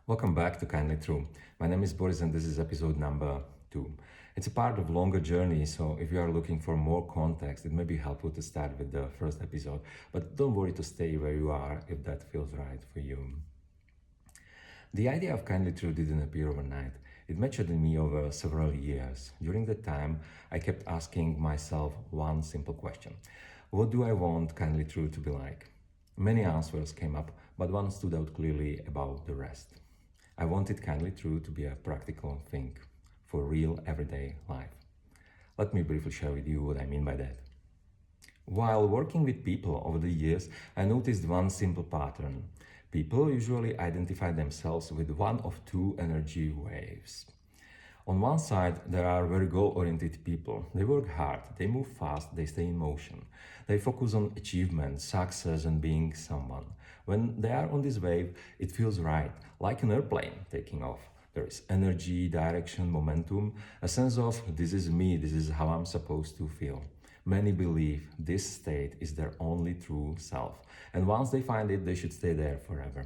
Welcome back to Kindly True. My name is Boris and this is episode number 2. It's a part of longer journey, so if you are looking for more context, it may be helpful to start with the first episode, but don't worry to stay where you are if that feels right for you. The idea of Kindly True didn't appear overnight. It matured in me over several years. During that time, I kept asking myself one simple question. What do I want Kindly True to be like? Many answers came up, but one stood out clearly above the rest. I wanted Kindly True to be a practical thing for real everyday life. Let me briefly share with you what I mean by that. While working with people over the years, I noticed one simple pattern. People usually identify themselves with one of two energy waves. On one side, there are very goal-oriented people. They work hard, they move fast, they stay in motion. They focus on achievement, success, and being someone. When they are on this wave, it feels right, like an airplane taking off. There is energy, direction, momentum, a sense of this is me, this is how I'm supposed to feel. Many believe this state is their only true self, and once they find it, they should stay there forever.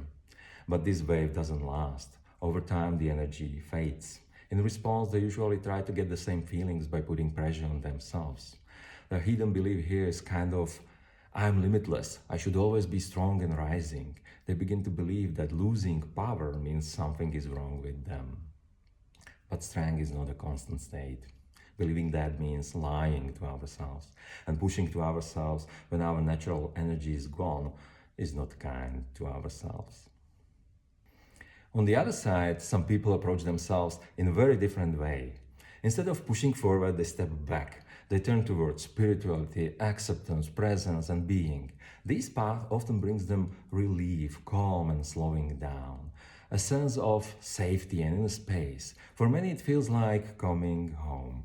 But this wave doesn't last. Over time, the energy fades. In response, they usually try to get the same feelings by putting pressure on themselves. The hidden belief here is kind of, I'm limitless, I should always be strong and rising. They begin to believe that losing power means something is wrong with them. But strength is not a constant state. Believing that means lying to ourselves, and pushing to ourselves when our natural energy is gone is not kind to ourselves. On the other side, some people approach themselves in a very different way. Instead of pushing forward, they step back. They turn towards spirituality, acceptance, presence, and being. This path often brings them relief, calm, and slowing down. A sense of safety and inner space. For many, it feels like coming home.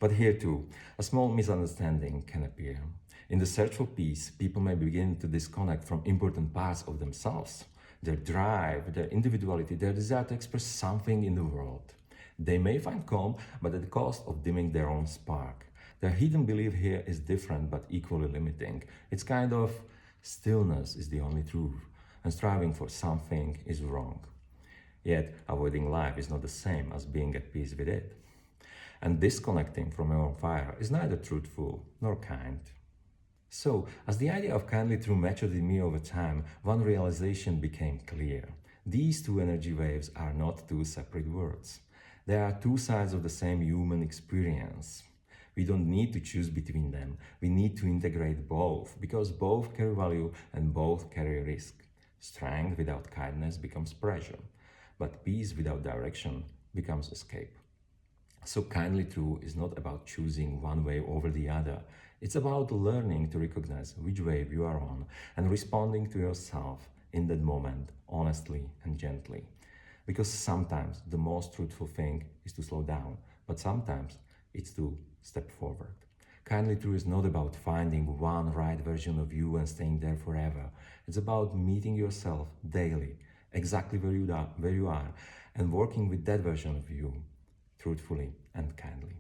But here too, a small misunderstanding can appear. In the search for peace, people may begin to disconnect from important parts of themselves. Their drive, their individuality, their desire to express something in the world. They may find calm, but at the cost of dimming their own spark. Their hidden belief here is different but equally limiting. It's kind of stillness is the only truth, and striving for something is wrong. Yet, avoiding life is not the same as being at peace with it. And disconnecting from your own fire is neither truthful nor kind. So, as the idea of Kindly True matured in me over time, one realization became clear. These two energy waves are not two separate worlds. They are two sides of the same human experience. We don't need to choose between them. We need to integrate both, because both carry value and both carry risk. Strength without kindness becomes pressure, but peace without direction becomes escape. So Kindly True is not about choosing one way over the other. It's about learning to recognize which wave you are on and responding to yourself in that moment, honestly and gently. Because sometimes the most truthful thing is to slow down, but sometimes it's to step forward. Kindly True is not about finding one right version of you and staying there forever. It's about meeting yourself daily, exactly where you are, and working with that version of you, truthfully and kindly.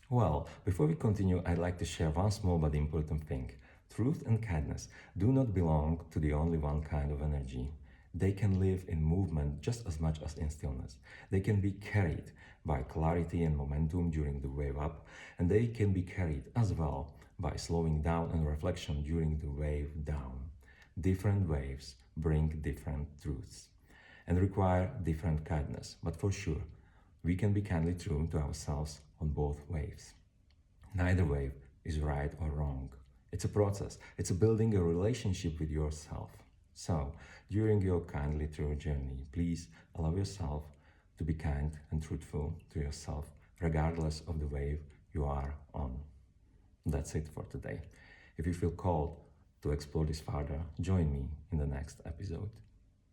Well, before we continue, I'd like to share one small but important thing. Truth and kindness do not belong to the only one kind of energy. They can live in movement just as much as in stillness. They can be carried by clarity and momentum during the wave up, and they can be carried as well by slowing down and reflection during the wave down. Different waves bring different truths and require different kindness, but for sure, we can be kindly true to ourselves on both waves. Neither wave is right or wrong. It's a process. It's building a relationship with yourself. So, during your kindly true journey, please allow yourself to be kind and truthful to yourself, regardless of the wave you are on. That's it for today. If you feel called to explore this further, join me in the next episode.